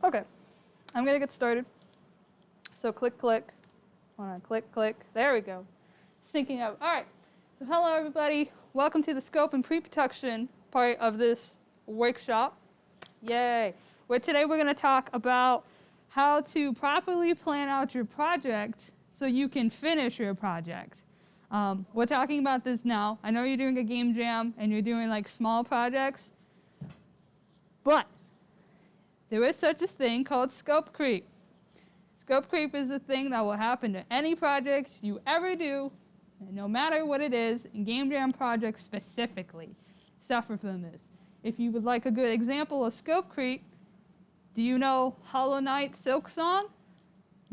Okay, I'm gonna get started. So click, click. Hold on, click, click. There we go. Syncing up. All right. So hello, everybody. Welcome to the scope and pre-production part of this workshop. Yay. Where today we're gonna talk about how to properly plan out your project so you can finish your project. We're talking about this now. I know you're doing a game jam and you're doing like small projects, but there is such a thing called scope creep. Scope creep is the thing that will happen to any project you ever do, and no matter what it is, and game jam projects specifically suffer from this. If you would like a good example of scope creep, do you know Hollow Knight Silk Song?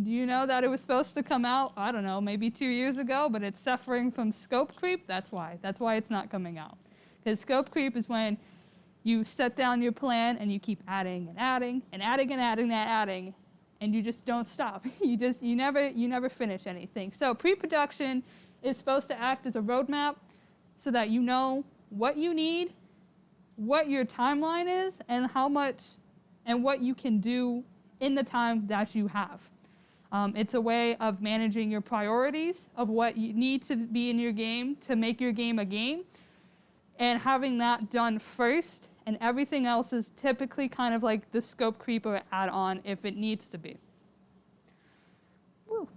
Do you know that it was supposed to come out, I don't know, maybe 2 years ago, but it's suffering from scope creep? That's why. That's why it's not coming out. Because scope creep is when you set down your plan and you keep adding and adding and adding and adding and adding, and you just don't stop. You never finish anything. So pre-production is supposed to act as a roadmap so that you know what you need, what your timeline is, and how much and what you can do in the time that you have. It's a way of managing your priorities of what you need to be in your game to make your game a game, and having that done first, and everything else is typically kind of like the scope creep or add-on if it needs to be. Woo.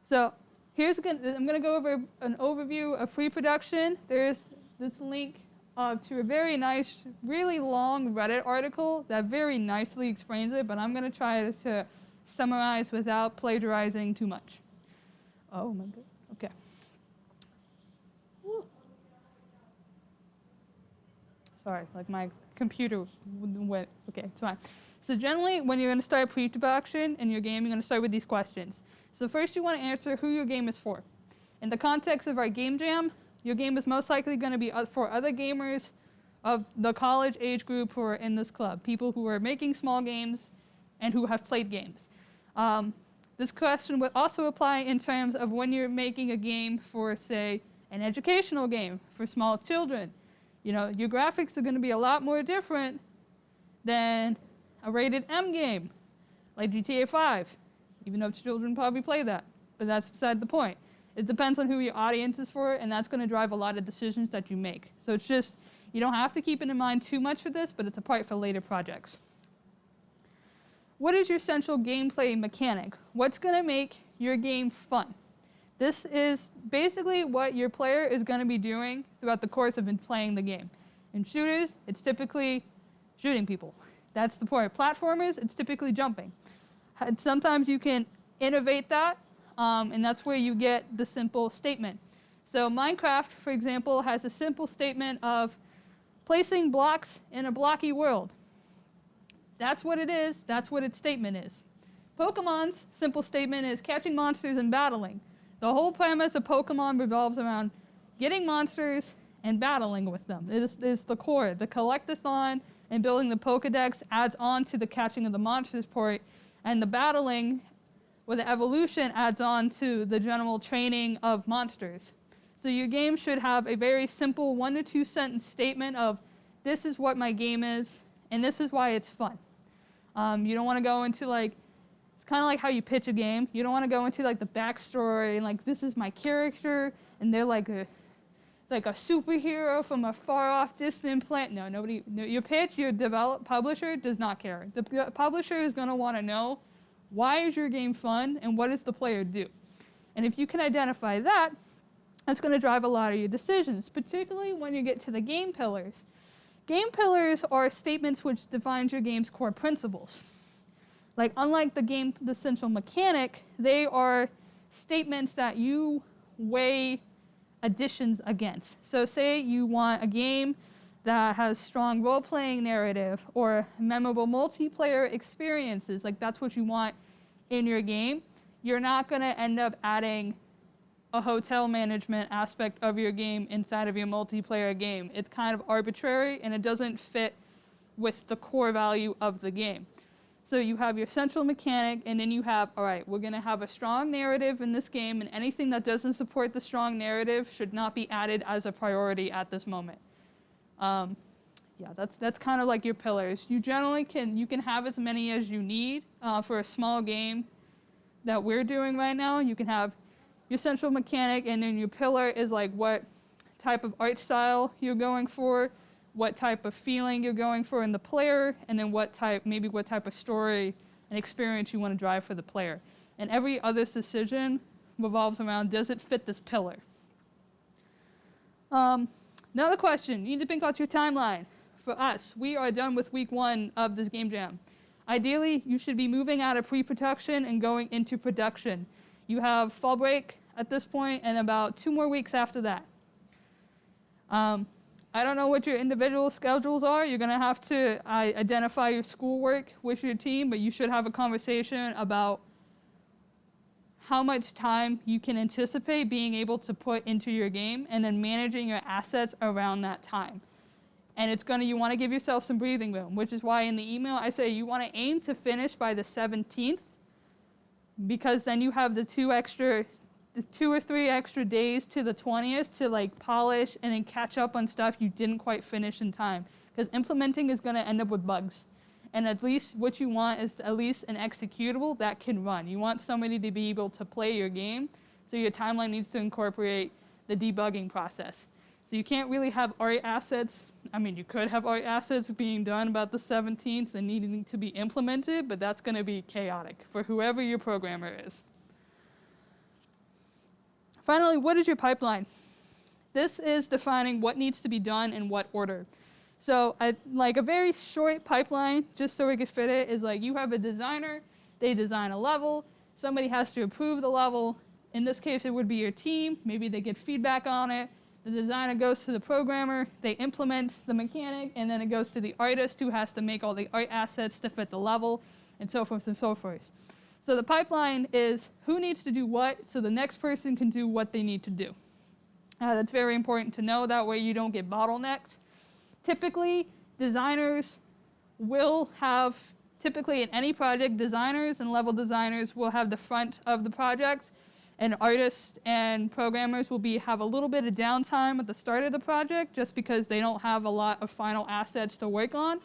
So I'm going to go over an overview of pre-production. There's this link to a very nice, really long Reddit article that very nicely explains it, but I'm going to try to summarize without plagiarizing too much. Oh my god. Okay. Woo. Sorry, like my computer went. Okay, it's fine. So generally, when you're going to start pre-production in your game, you're going to start with these questions. So first you want to answer who your game is for. In the context of our game jam, your game is most likely going to be for other gamers of the college age group who are in this club, people who are making small games and who have played games. This question would also apply in terms of when you're making a game for, say, an educational game for small children. You know, your graphics are going to be a lot more different than a rated M game, like GTA 5, even though children probably play that, but that's beside the point. It depends on who your audience is for, and that's going to drive a lot of decisions that you make. So it's just, you don't have to keep it in mind too much for this, but it's a part for later projects. What is your central gameplay mechanic? What's going to make your game fun? This is basically what your player is going to be doing throughout the course of playing the game. In shooters, it's typically shooting people. That's the point. Platformers, it's typically jumping. And sometimes you can innovate that, and that's where you get the simple statement. So Minecraft, for example, has a simple statement of placing blocks in a blocky world. That's what it is. That's what its statement is. Pokemon's simple statement is catching monsters and battling. The whole premise of Pokemon revolves around getting monsters and battling with them. It is the core. The collectathon and building the Pokedex adds on to the catching of the monsters part, and the battling with the evolution adds on to the general training of monsters. So your game should have a very simple 1 to 2 sentence statement of this is what my game is, and this is why it's fun. You don't want to go into it's kind of like how you pitch a game. You don't want to go into the backstory and this is my character and they're like a superhero from a far off distant planet. No, your pitch, your publisher does not care. The publisher is going to want to know why is your game fun and what does the player do. And if you can identify that, that's going to drive a lot of your decisions, particularly when you get to the game pillars. Game pillars are statements which define your game's core principles. Unlike the essential mechanic, they are statements that you weigh additions against. So say you want a game that has strong role-playing narrative or memorable multiplayer experiences, that's what you want in your game. You're not going to end up adding a hotel management aspect of your game inside of your multiplayer game. It's kind of arbitrary and it doesn't fit with the core value of the game. So you have your central mechanic, and then you have, all right, we're going to have a strong narrative in this game, and anything that doesn't support the strong narrative should not be added as a priority at this moment. Yeah, that's kind of like your pillars. You generally you can have as many as you need for a small game that we're doing right now. You can have your central mechanic, and then your pillar is like what type of art style you're going for, what type of feeling you're going for in the player, and then what type of story and experience you want to drive for the player. And every other decision revolves around, does it fit this pillar? Another question, you need to think out your timeline. For us, we are done with week 1 of this game jam. Ideally, you should be moving out of pre-production and going into production. You have fall break at this point and about 2 more weeks after that. I don't know what your individual schedules are. You're going to have to identify your schoolwork with your team, but you should have a conversation about how much time you can anticipate being able to put into your game and then managing your assets around that time. And you want to give yourself some breathing room, which is why in the email I say you want to aim to finish by the 17th, because then you have the 2 or 3 extra days to the 20th to like polish and then catch up on stuff you didn't quite finish in time. Because implementing is going to end up with bugs. And at least what you want is at least an executable that can run. You want somebody to be able to play your game, so your timeline needs to incorporate the debugging process. So you can't really have art assets. I mean, you could have art assets being done about the 17th and needing to be implemented, but that's going to be chaotic for whoever your programmer is. Finally, what is your pipeline? This is defining what needs to be done in what order. So like a very short pipeline, just so we could fit it, is like you have a designer, they design a level, somebody has to approve the level. In this case, it would be your team. Maybe they get feedback on it. The designer goes to the programmer, they implement the mechanic, and then it goes to the artist who has to make all the art assets to fit the level, and so forth and so forth. So the pipeline is who needs to do what, so the next person can do what they need to do. That's very important to know. That way you don't get bottlenecked. Typically, designers will have, typically in any project, designers and level designers will have the front of the project, and artists and programmers will have a little bit of downtime at the start of the project just because they don't have a lot of final assets to work on.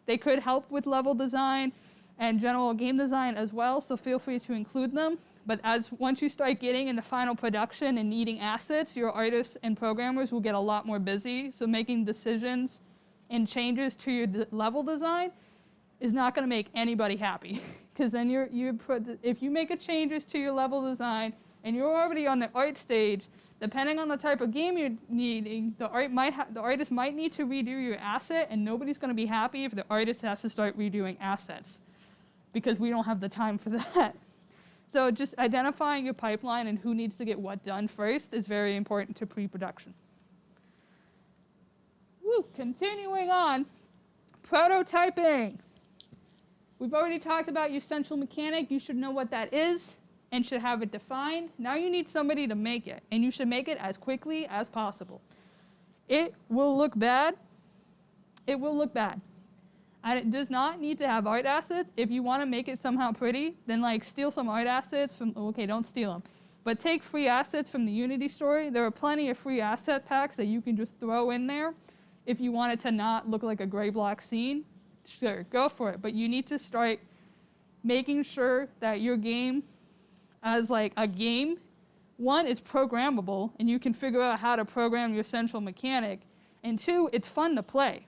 They could help with level design and general game design as well, so feel free to include them. But once you start getting into final production and needing assets, your artists and programmers will get a lot more busy, so making decisions and changes to your level design is not going to make anybody happy. Because then if you make changes to your level design and you're already on the art stage, depending on the type of game you're needing, the artist might need to redo your asset, and nobody's going to be happy if the artist has to start redoing assets, because we don't have the time for that. So just identifying your pipeline and who needs to get what done first is very important to pre-production. Continuing on, prototyping. We've already talked about your central mechanic. You should know what that is and should have it defined. Now you need somebody to make it, and you should make it as quickly as possible. It will look bad. It will look bad. And it does not need to have art assets. If you want to make it somehow pretty, then steal some art assets don't steal them. But take free assets from the Unity store. There are plenty of free asset packs that you can just throw in there. If you want it to not look like a gray block scene, sure, go for it. But you need to start making sure that your game, as a game, one, it's programmable, and you can figure out how to program your central mechanic. And two, it's fun to play.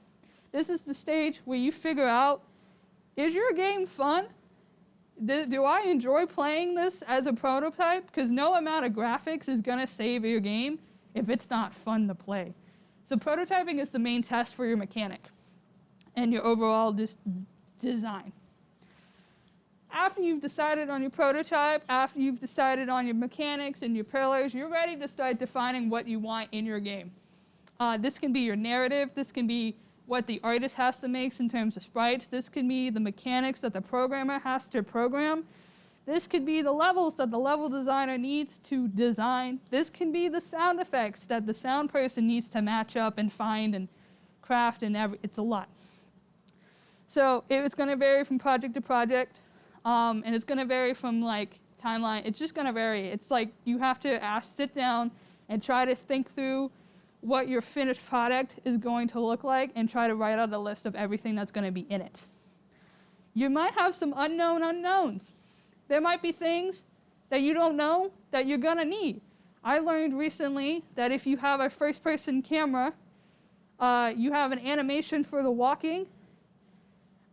This is the stage where you figure out, is your game fun? Do I enjoy playing this as a prototype? Because no amount of graphics is going to save your game if it's not fun to play. So prototyping is the main test for your mechanic and your overall design. After you've decided on your prototype, after you've decided on your mechanics and your pillars, you're ready to start defining what you want in your game. This can be your narrative. This can be what the artist has to make in terms of sprites. This can be the mechanics that the programmer has to program. This could be the levels that the level designer needs to design. This can be the sound effects that the sound person needs to match up and find and craft, and it's a lot. So it's going to vary from project to project, and it's going to vary from timeline. It's just going to vary. It's you have to sit down and try to think through what your finished product is going to look like and try to write out a list of everything that's going to be in it. You might have some unknown unknowns. There might be things that you don't know that you're going to need. I learned recently that if you have a first-person camera, you have an animation for the walking,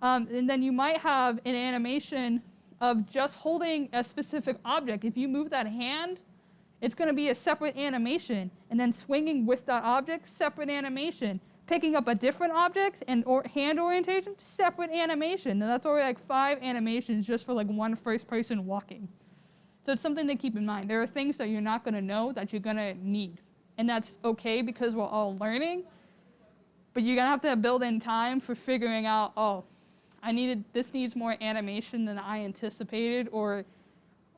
and then you might have an animation of just holding a specific object. If you move that hand, it's going to be a separate animation, and then swinging with that object, separate animation. Picking up a different object and hand orientation, separate animation. And that's already like 5 animations just for like one first person walking. So it's something to keep in mind. There are things that you're not going to know that you're going to need. And that's okay because we're all learning. But you're going to have to build in time for figuring out, oh, this needs more animation than I anticipated, or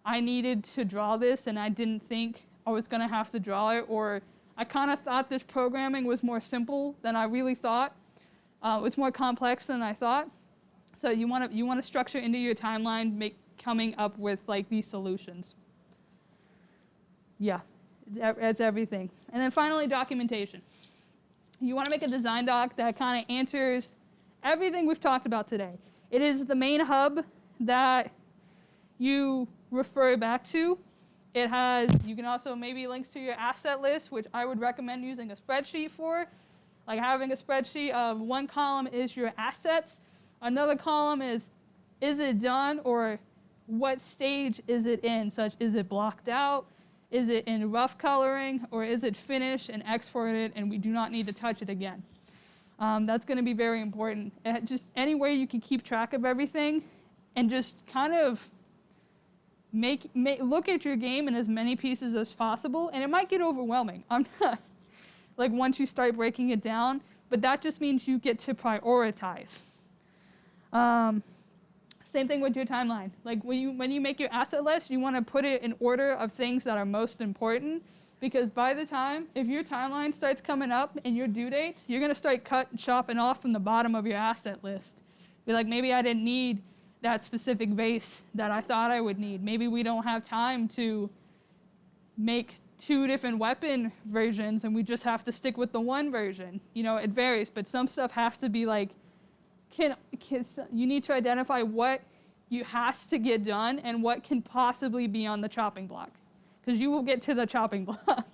I needed to draw this and I didn't think I was going to have to draw it, or I kind of thought this programming was more simple than I really thought. It's more complex than I thought. So you want to structure into your timeline, coming up with like these solutions. Yeah, that's everything. And then finally, documentation. You want to make a design doc that kind of answers everything we've talked about today. It is the main hub that you refer back to. It has, you can also maybe links to your asset list, which I would recommend using a spreadsheet for. Like having a spreadsheet of one column is your assets, another column is it done, or what stage is it in, such is it blocked out, is it in rough coloring, or is it finished and exported and we do not need to touch it again. That's going to be very important. Just any way you can keep track of everything and just kind of look at your game in as many pieces as possible, and it might get overwhelming. Like once you start breaking it down, but that just means you get to prioritize. Same thing with your timeline. Like when you make your asset list, you want to put it in order of things that are most important, because by the time, if your timeline starts coming up and your due dates, you're going to start chopping off from the bottom of your asset list. Be like, maybe I didn't need that specific vase that I thought I would need. Maybe we don't have time to make 2 different weapon versions and we just have to stick with the one version. You know, it varies, but some stuff has to be like, you need to identify what has to get done and what can possibly be on the chopping block, because you will get to the chopping block.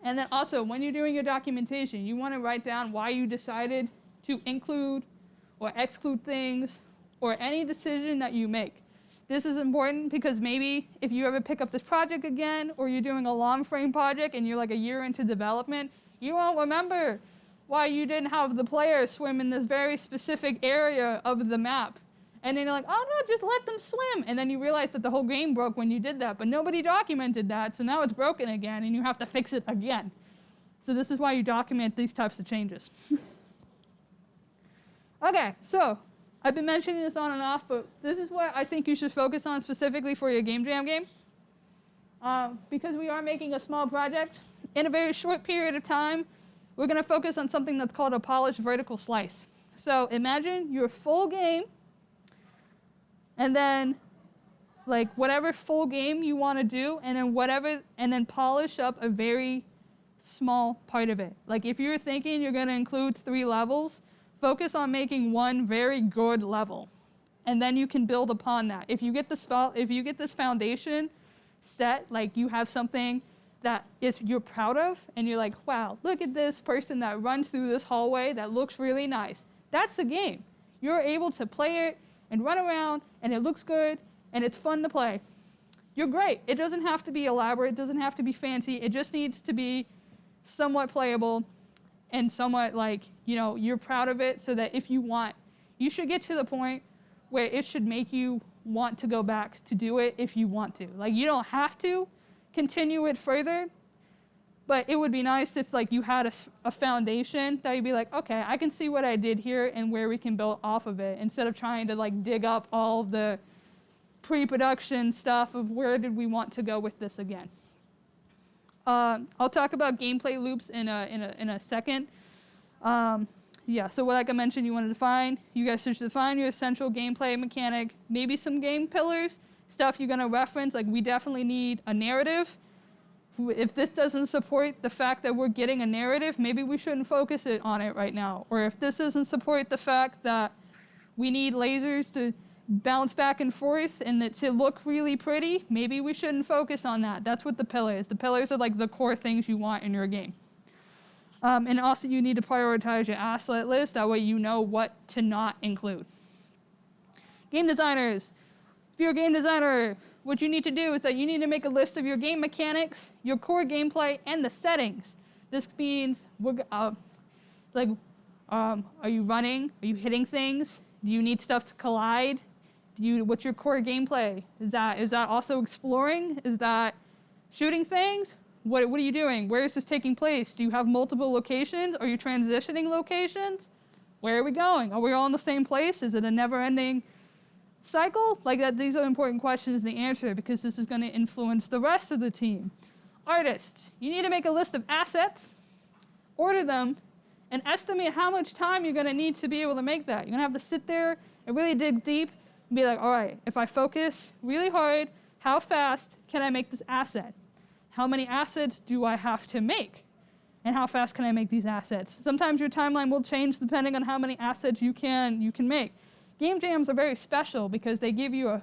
And then also, when you're doing your documentation, you want to write down why you decided to include or exclude things, or any decision that you make. This is important because maybe if you ever pick up this project again, or you're doing a long frame project and you're like a year into development, you won't remember why you didn't have the player swim in this very specific area of the map. And then you're like, oh no, just let them swim. And then you realize that the whole game broke when you did that, but nobody documented that, so now it's broken again and you have to fix it again. So this is why you document these types of changes. Okay, so I've been mentioning this on and off, but this is what I think you should focus on specifically for your Game Jam game. Because we are making a small project, in a very short period of time, we're going to focus on something that's called a polished vertical slice. So imagine your full game, and then like whatever full game you want to do, and then polish up a very small part of it. Like if you're thinking you're going to include 3 levels, focus on making one very good level, and then you can build upon that. If you get this foundation set, like you have something that you're proud of, and you're like, wow, look at this person that runs through this hallway that looks really nice. That's the game. You're able to play it and run around, and it looks good, and it's fun to play. You're great. It doesn't have to be elaborate. It doesn't have to be fancy. It just needs to be somewhat playable and somewhat like, you're proud of it, so that if you should get to the point where it should make you want to go back to do it if you want to. Like, you don't have to continue it further, but it would be nice if like you had a foundation that you'd be like, okay, I can see what I did here and where we can build off of it, instead of trying to like dig up all the pre-production stuff of where did we want to go with this again. I'll talk about gameplay loops in a second. So like I mentioned, you guys should define your essential gameplay mechanic, maybe some game pillars, stuff you're going to reference. Like we definitely need a narrative if this doesn't support the fact that we're getting a narrative, maybe we shouldn't focus on it right now. Or if this doesn't support the fact that we need lasers to bounce back and forth and that to look really pretty, maybe we shouldn't focus on that. That's what the pillars. The pillars are like the core things you want in your game. And also you need to prioritize your asset list. That way you know what to not include. Game designers. If you're a game designer, what you need to do is that you need to make a list of your game mechanics, your core gameplay, and the settings. This means, are you running? Are you hitting things? Do you need stuff to collide? What's your core gameplay? Is that also exploring? Is that shooting things? What are you doing? Where is this taking place? Do you have multiple locations? Are you transitioning locations? Where are we going? Are we all in the same place? Is it a never-ending cycle? Like that, these are important questions to answer because this is going to influence the rest of the team. Artists, you need to make a list of assets, order them, and estimate how much time you're going to need to be able to make that. You're going to have to sit there and really dig deep and be like, all right, if I focus really hard, how fast can I make this asset? How many assets do I have to make? And how fast can I make these assets? Sometimes your timeline will change depending on how many assets you can make. Game jams are very special because they give you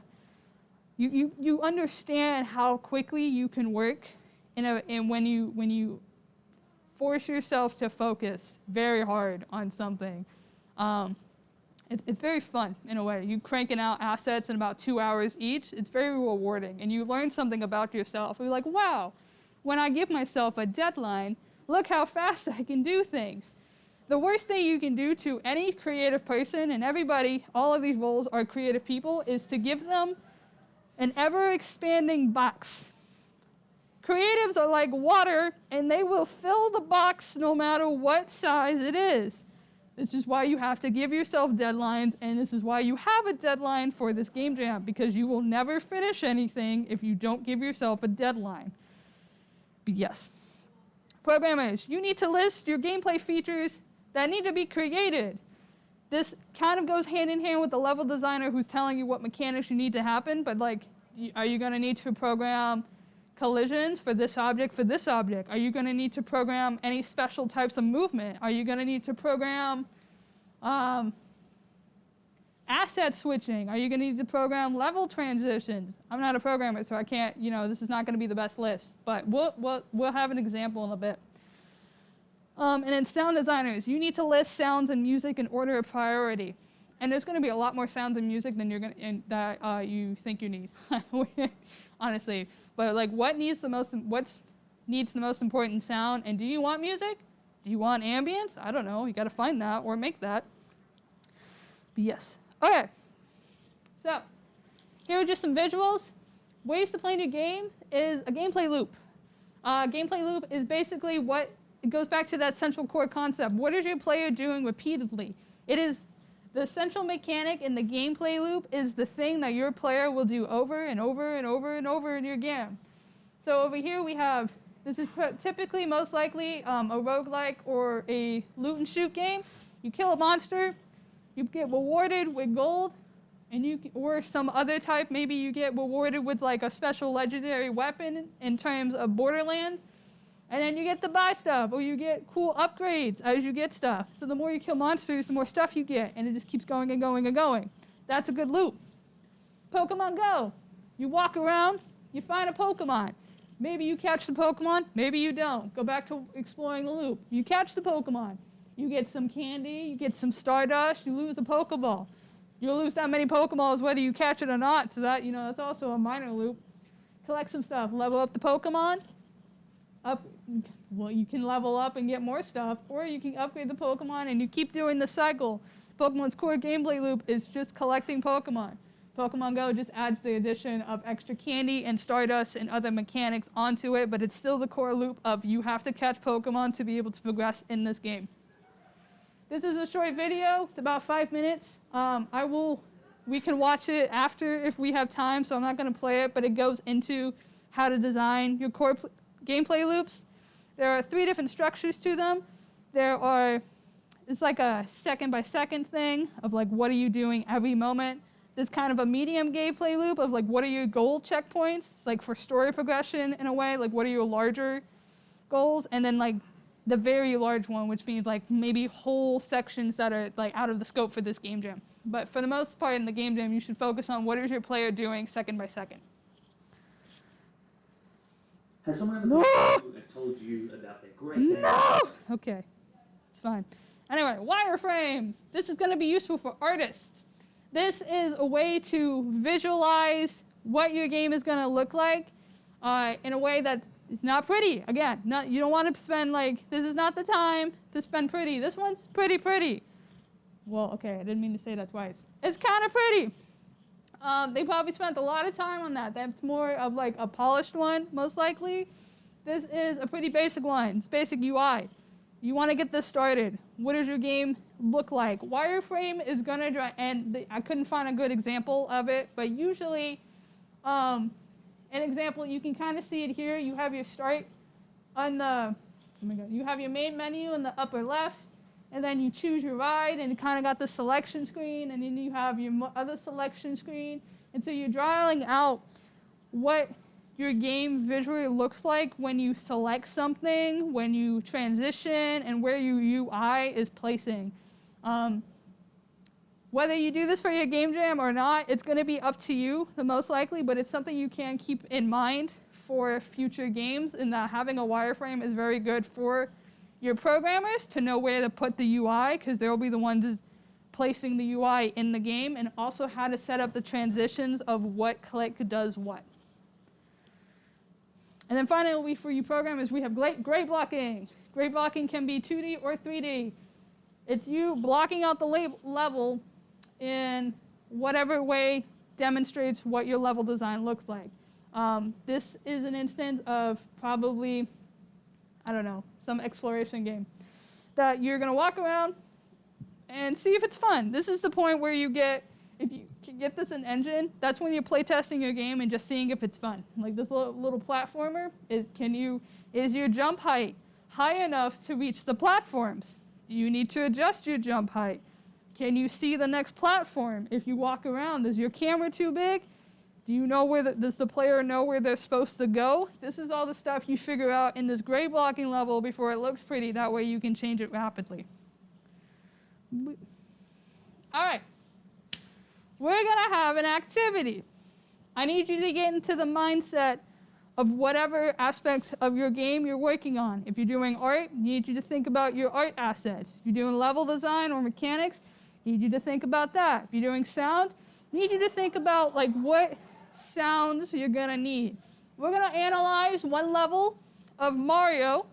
you understand how quickly you can work and when you force yourself to focus very hard on something. It's very fun in a way. You cranking out assets in about 2 hours each. It's very rewarding and you learn something about yourself. You're like, wow, when I give myself a deadline, look how fast I can do things. The worst thing you can do to any creative person, and everybody, all of these roles are creative people, is to give them an ever-expanding box. Creatives are like water, and they will fill the box no matter what size it is. This is why you have to give yourself deadlines, and this is why you have a deadline for this game jam, because you will never finish anything if you don't give yourself a deadline. But yes. Programmers, you need to list your gameplay features that need to be created. This kind of goes hand in hand with the level designer who's telling you what mechanics you need to happen, but like, are you going to need to program collisions for this object, for this object? Are you going to need to program any special types of movement? Are you going to need to program asset switching? Are you going to need to program level transitions? I'm not a programmer, so I can't, this is not going to be the best list, but we'll have an example in a bit. And then sound designers, you need to list sounds and music in order of priority. And there's going to be a lot more sounds and music than you think you need, honestly. But like, what needs the most important sound? And do you want music? Do you want ambience? I don't know. You got to find that or make that. But yes. Okay. So here are just some visuals. Ways to play new games is a gameplay loop. Gameplay loop is basically it goes back to that central core concept. What is your player doing repeatedly? It is the essential mechanic in the gameplay loop is the thing that your player will do over and over and over and over in your game. So over here we have, this is typically most likely a roguelike or a loot and shoot game. You kill a monster, you get rewarded with gold, or some other type, maybe you get rewarded with like a special legendary weapon in terms of Borderlands. And then you get to buy stuff, or you get cool upgrades as you get stuff. So the more you kill monsters, the more stuff you get, and it just keeps going and going and going. That's a good loop. Pokemon Go. You walk around, you find a Pokemon. Maybe you catch the Pokemon, maybe you don't. Go back to exploring the loop. You catch the Pokemon. You get some candy, you get some Stardust, you lose a Pokeball. You'll lose that many Pokeballs whether you catch it or not, so that, that's also a minor loop. Collect some stuff, level up the Pokemon. You can level up and get more stuff, or you can upgrade the Pokemon and you keep doing the cycle. Pokemon's core gameplay loop is just collecting Pokemon. Pokemon Go just adds the addition of extra candy and Stardust and other mechanics onto it, but it's still the core loop of you have to catch Pokemon to be able to progress in this game. This is a short video. It's about 5 minutes. We can watch it after if we have time, so I'm not going to play it, but it goes into how to design your core gameplay loops. There are 3 different structures to them. It's like a second by second thing of like what are you doing every moment. there's kind of a medium gameplay loop of like what are your goal checkpoints, like for story progression in a way, like what are your larger goals, and then like the very large one, which means like maybe whole sections that are like out of the scope for this game jam. But for the most part in the game jam, you should focus on what is your player doing second by second. Has someone ever told you about their great game? No! Okay, it's fine. Anyway, wireframes. This is going to be useful for artists. This is a way to visualize what your game is going to look like in a way that is not pretty. Again, you don't want to spend like, this is not the time to spend pretty. This one's pretty. Well, okay, I didn't mean to say that twice. It's kind of pretty. They probably spent a lot of time on that. That's more of like a polished one, most likely. This is a pretty basic one. It's basic UI. You want to get this started. What does your game look like? Wireframe is going to, I couldn't find a good example of it, but usually, an example, you can kind of see it here. You have your start on you have your main menu in the upper left, and then you choose your ride, and you kind of got the selection screen, and then you have your other selection screen. And so you're drawing out what your game visually looks like when you select something, when you transition, and where your UI is placing. Whether you do this for your game jam or not, it's going to be up to you, the most likely, but it's something you can keep in mind for future games, and that having a wireframe is very good for your programmers to know where to put the UI, because they'll be the ones placing the UI in the game, and also how to set up the transitions of what click does what. And then finally, for you programmers, we have gray blocking. Gray blocking can be 2D or 3D. It's you blocking out the level in whatever way demonstrates what your level design looks like. This is an instance of probably, I don't know, some exploration game that you're going to walk around and see if it's fun. This is the point where you get, if you can get this in engine, that's when you're playtesting your game and just seeing if it's fun. Like this little platformer, is your jump height high enough to reach the platforms? Do you need to adjust your jump height? Can you see the next platform? If you walk around, is your camera too big? Do you know does the player know where they're supposed to go? This is all the stuff you figure out in this gray blocking level before it looks pretty. That way you can change it rapidly. All right. We're going to have an activity. I need you to get into the mindset of whatever aspect of your game you're working on. If you're doing art, I need you to think about your art assets. If you're doing level design or mechanics, I need you to think about that. If you're doing sound, I need you to think about like what sounds you're going to need. We're going to analyze one level of Mario.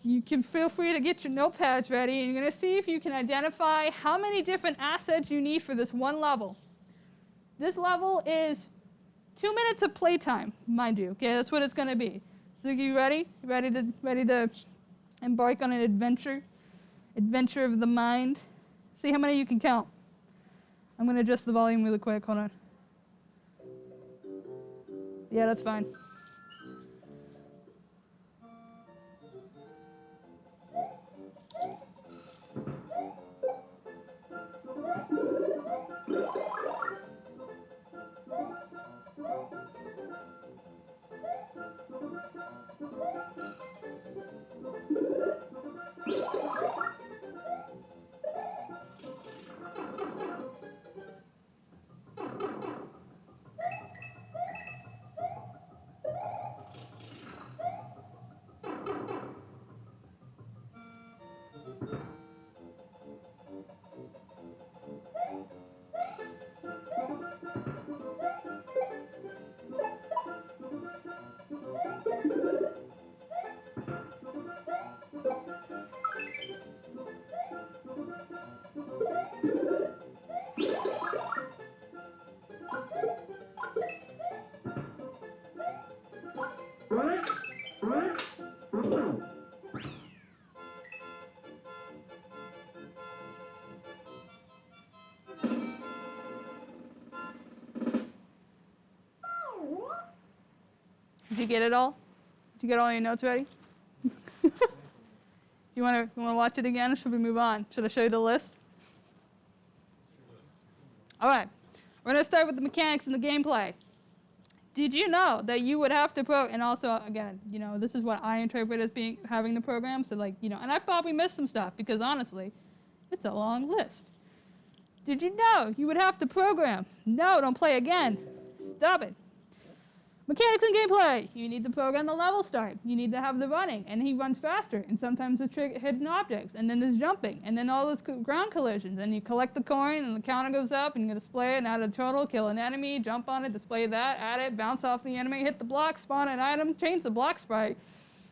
You can feel free to get your notepads ready, and you're going to see if you can identify how many different assets you need for this one level. This level is 2 minutes of playtime, mind you. Okay, that's what it's going to be. So you ready? Ready to embark on an adventure of the mind? See how many you can count. I'm going to adjust the volume really quick. Hold on. Yeah, that's fine. Did you get it all? Did you get all your notes ready? You want to watch it again, or should we move on? Should I show you the list? All right, we're going to start with the mechanics and the gameplay. Did you know that you would have to and also, again, this is what I interpret as having the program, so and I probably missed some stuff because honestly, it's a long list. Did you know you would have to program? No, don't play again. Stop it. Mechanics and gameplay. You need to program the level start. You need to have the running, and he runs faster, and sometimes the hidden objects, and then there's jumping, and then all those ground collisions, and you collect the coin, and the counter goes up, and you display it, and add a total, kill an enemy, jump on it, display that, add it, bounce off the enemy, hit the block, spawn an item, change the block sprite,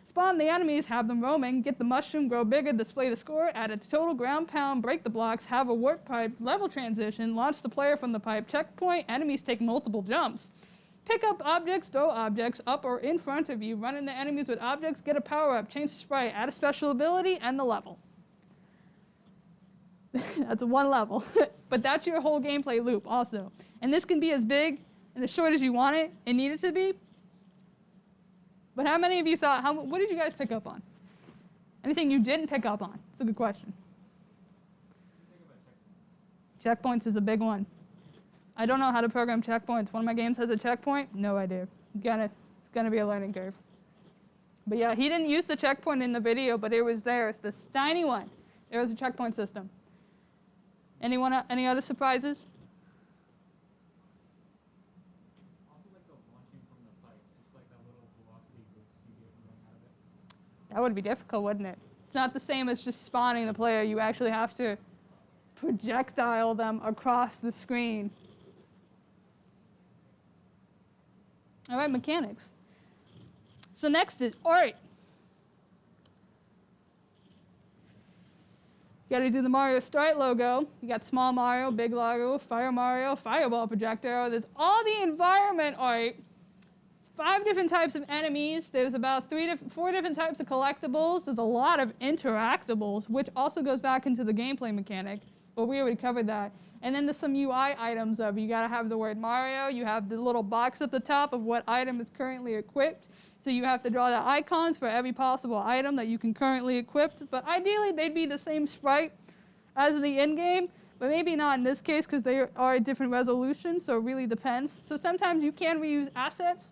spawn the enemies, have them roaming, get the mushroom, grow bigger, display the score, add a total, ground pound, break the blocks, have a warp pipe, level transition, launch the player from the pipe, checkpoint, enemies take multiple jumps. Pick up objects, throw objects up or in front of you, run into enemies with objects, get a power-up, change the sprite, add a special ability, and the level. That's one level. But that's your whole gameplay loop also. And this can be as big and as short as you want it and need it to be. But how many of you thought, what did you guys pick up on? Anything you didn't pick up on? It's a good question. Checkpoints is a big one. I don't know how to program checkpoints. One of my games has a checkpoint. No idea. It's gonna be a learning curve. But yeah, he didn't use the checkpoint in the video, but it was there. It's this tiny one. There was a checkpoint system. Any other surprises? Also like the launching from the pipe, just like that little velocity boost you get running out of it. That would be difficult, wouldn't it? It's not the same as just spawning the player. You actually have to projectile them across the screen. All right, mechanics. So next is art. You gotta do the Mario Start logo. You got small Mario, big Mario, fireball projector. There's all the environment art. 5 different types of enemies. There's about 4 different types of collectibles. There's a lot of interactables, which also goes back into the gameplay mechanic, but we already covered that. And then there's some UI items of you gotta have the word Mario, you have the little box at the top of what item is currently equipped. So you have to draw the icons for every possible item that you can currently equip. But ideally, they'd be the same sprite as the in-game, but maybe not in this case because they are a different resolution, so it really depends. So sometimes you can reuse assets.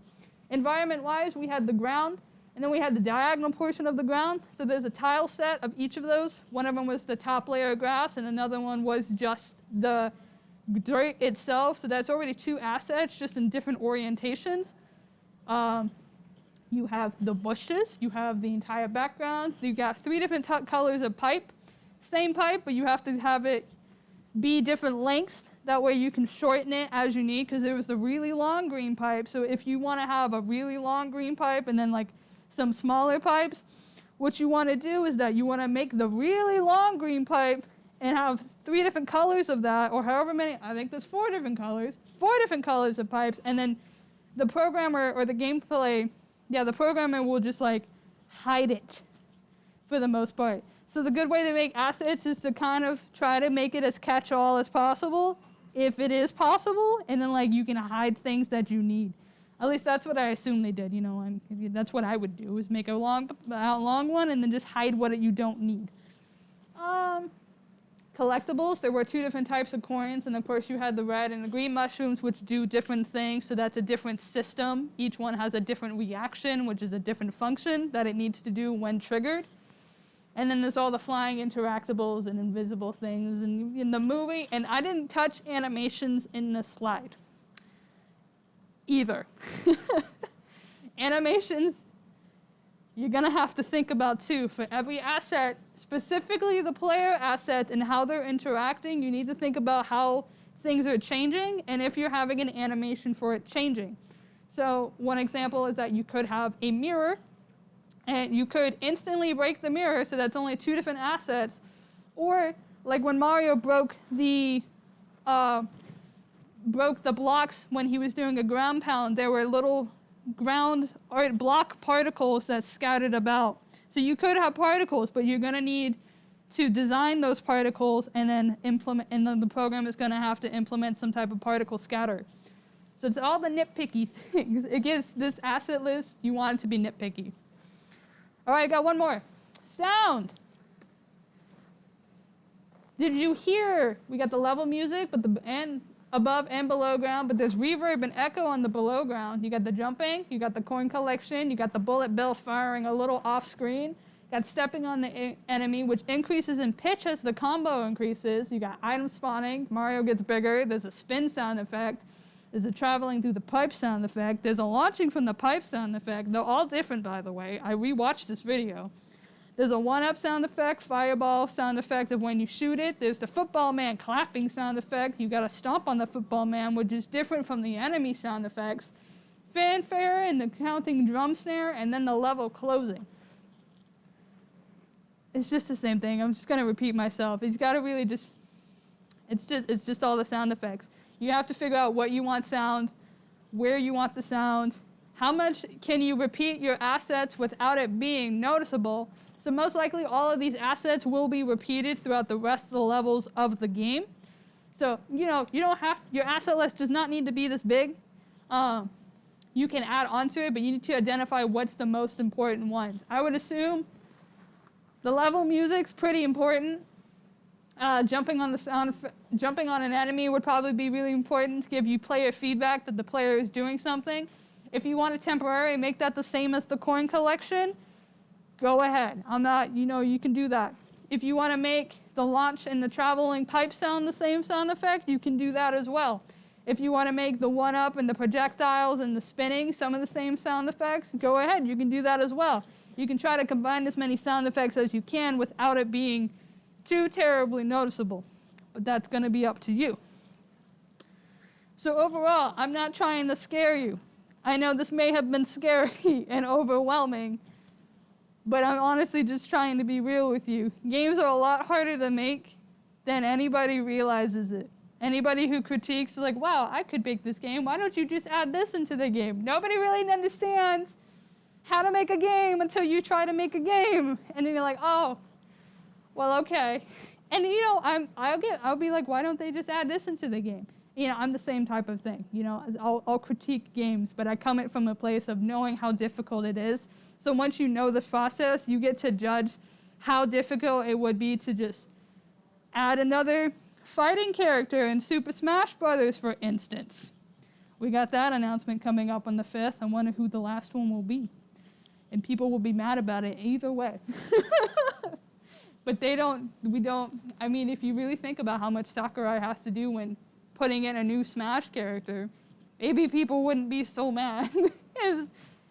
Environment-wise, we had the ground, and then we had the diagonal portion of the ground. So there's a tile set of each of those. One of them was the top layer of grass, and another one was just the dirt itself. So that's already 2 assets, just in different orientations. You have the bushes, you have the entire background. You got 3 different colors of pipe. Same pipe, but you have to have it be different lengths. That way you can shorten it as you need, because there was the really long green pipe. So if you want to have a really long green pipe and then like some smaller pipes, what you want to do is that you want to make the really long green pipe and have 3 different colors of that, or however many, I think there's 4 different colors of pipes, and then the programmer or the gameplay, the programmer will just like hide it for the most part. So the good way to make assets is to kind of try to make it as catch-all as possible, if it is possible, and then like you can hide things that you need. At least that's what I assume they did, and that's what I would do, is make a long one and then just hide what you don't need. Collectibles, there were 2 different types of coins, and of course you had the red and the green mushrooms, which do different things, so that's a different system. Each one has a different reaction, which is a different function that it needs to do when triggered. And then there's all the flying interactables and invisible things. And in the movie, and I didn't touch animations in the slide either. Animations, you're gonna have to think about too. For every asset, specifically the player asset and how they're interacting, you need to think about how things are changing and if you're having an animation for it changing. So one example is that you could have a mirror, and you could instantly break the mirror, so that's only 2 different assets. Or like when Mario broke the blocks when he was doing a ground pound, there were little ground or block particles that scattered about. So you could have particles, but you're gonna need to design those particles and then implement, and then the program is gonna have to implement some type of particle scatter. So it's all the nitpicky things. It gives this asset list, you want it to be nitpicky. All right, I got one more. Sound. Did you hear? We got the level music, and above and below ground, but there's reverb and echo on the below ground. You got the jumping, you got the coin collection, you got the bullet bill firing a little off screen, you got stepping on the enemy, which increases in pitch as the combo increases. You got item spawning, Mario gets bigger, there's a spin sound effect, there's a traveling through the pipe sound effect, there's a launching from the pipe sound effect. They're all different, by the way. I rewatched this video. There's a one-up sound effect, fireball sound effect of when you shoot it. There's the football man clapping sound effect. You got to stomp on the football man, which is different from the enemy sound effects. Fanfare and the counting drum snare, and then the level closing. It's just the same thing. I'm just going to repeat myself. It's got to really just, it's just all the sound effects. You have to figure out what you want sound, where you want the sound, how much can you repeat your assets without it being noticeable. So most likely all of these assets will be repeated throughout the rest of the levels of the game. So, you don't have, your asset list does not need to be this big. You can add onto it, but you need to identify what's the most important ones. I would assume the level music's pretty important. Jumping on an enemy would probably be really important to give you player feedback that the player is doing something. If you want to temporarily make that the same as the coin collection, go ahead. You can do that. If you want to make the launch and the traveling pipe sound the same sound effect, you can do that as well. If you want to make the one-up and the projectiles and the spinning some of the same sound effects, go ahead. You can do that as well. You can try to combine as many sound effects as you can without it being too terribly noticeable. But that's going to be up to you. So overall, I'm not trying to scare you. I know this may have been scary and overwhelming, but I'm honestly just trying to be real with you. Games are a lot harder to make than anybody realizes it. Anybody who critiques is like, wow, I could make this game. Why don't you just add this into the game? Nobody really understands how to make a game until you try to make a game. And then you're like, oh, well, okay. And I'll be like, why don't they just add this into the game? I'm the same type of thing. I'll critique games, but I come it from a place of knowing how difficult it is. So once you know the process, you get to judge how difficult it would be to just add another fighting character in Super Smash Brothers, for instance. We got that announcement coming up on the 5th. I wonder who the last one will be. And people will be mad about it either way. But if you really think about how much Sakurai has to do when putting in a new Smash character, maybe people wouldn't be so mad.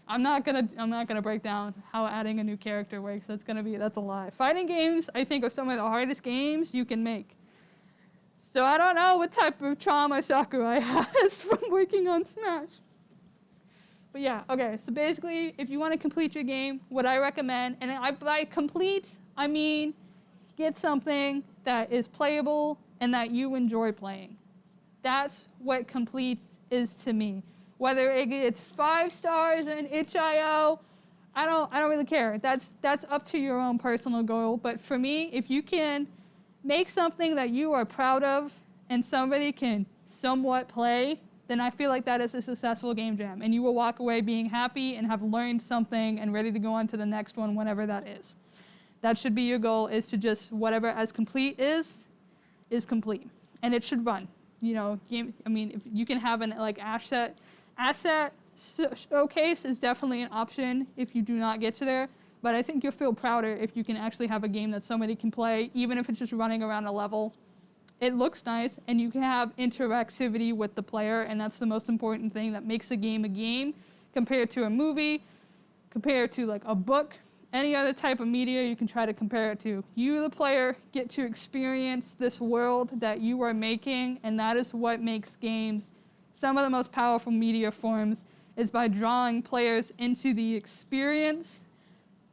I'm not gonna break down how adding a new character works. That's a lie. Fighting games, I think, are some of the hardest games you can make. So I don't know what type of trauma Sakurai has from working on Smash. But yeah, okay, so basically, if you want to complete your game, what I recommend, and by complete, I mean get something that is playable and that you enjoy playing. That's what complete is to me. Whether it's 5 stars in itch.io, I don't really care. That's up to your own personal goal. But for me, if you can make something that you are proud of and somebody can somewhat play, then I feel like that is a successful game jam. And you will walk away being happy and have learned something and ready to go on to the next one, whenever that is. That should be your goal, is to just whatever as complete is complete. And it should run. If you can have an asset showcase is definitely an option if you do not get to there. But I think you'll feel prouder if you can actually have a game that somebody can play, even if it's just running around a level. It looks nice, and you can have interactivity with the player, and that's the most important thing that makes a game compared to a movie, compared to like a book, any other type of media you can try to compare it to. You, the player, get to experience this world that you are making, and that is what makes games some of the most powerful media forms, is by drawing players into the experience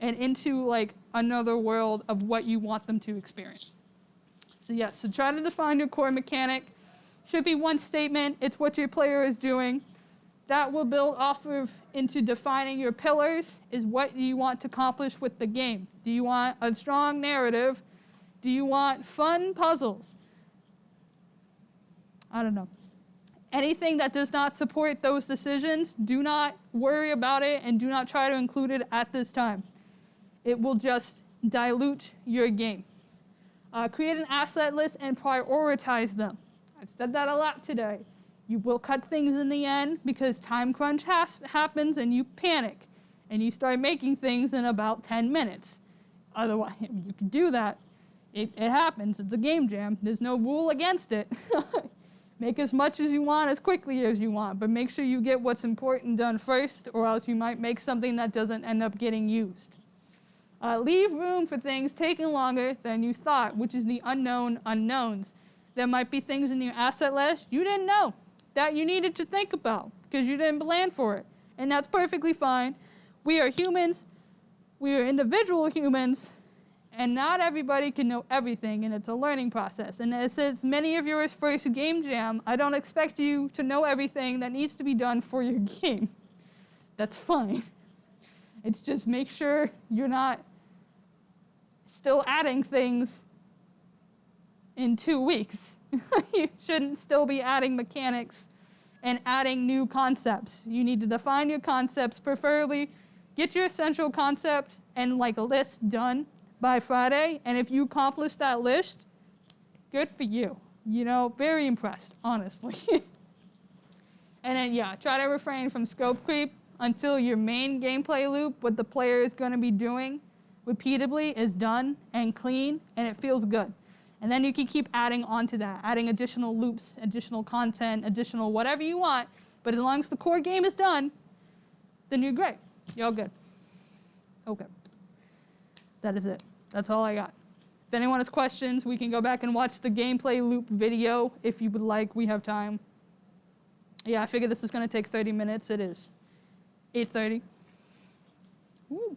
and into like another world of what you want them to experience. So yes, so try to define your core mechanic. Should be one statement. It's what your player is doing. That will build off of into defining your pillars, is what do you want to accomplish with the game. Do you want a strong narrative? Do you want fun puzzles? I don't know. Anything that does not support those decisions, do not worry about it and do not try to include it at this time. It will just dilute your game. Create an asset list and prioritize them. I've said that a lot today. You will cut things in the end because time crunch happens and you panic and you start making things in about 10 minutes. Otherwise, you can do that. It happens. It's a game jam. There's no rule against it. Make as much as you want, as quickly as you want, but make sure you get what's important done first, or else you might make something that doesn't end up getting used. Leave room for things taking longer than you thought, which is the unknown unknowns. There might be things in your asset list you didn't know that you needed to think about because you didn't plan for it, and that's perfectly fine. We are humans. We are individual humans. And not everybody can know everything, and it's a learning process. And as is many of yours first game jam, I don't expect you to know everything that needs to be done for your game. That's fine. It's just make sure you're not still adding things in 2 weeks. You shouldn't still be adding mechanics and adding new concepts. You need to define your concepts, preferably get your essential concept and like a list done by Friday, and if you accomplish that list, good for you. You know, very impressed, honestly. And then, yeah, try to refrain from scope creep until your main gameplay loop, what the player is going to be doing repeatedly, is done and clean, and it feels good. And then you can keep adding onto that, adding additional loops, additional content, additional whatever you want, but as long as the core game is done, then you're great. You're all good. Okay. That is it. That's all I got. If anyone has questions, we can go back and watch the gameplay loop video if you would like. We have time. Yeah, I figured this is going to take 30 minutes. It is 8:30. Woo.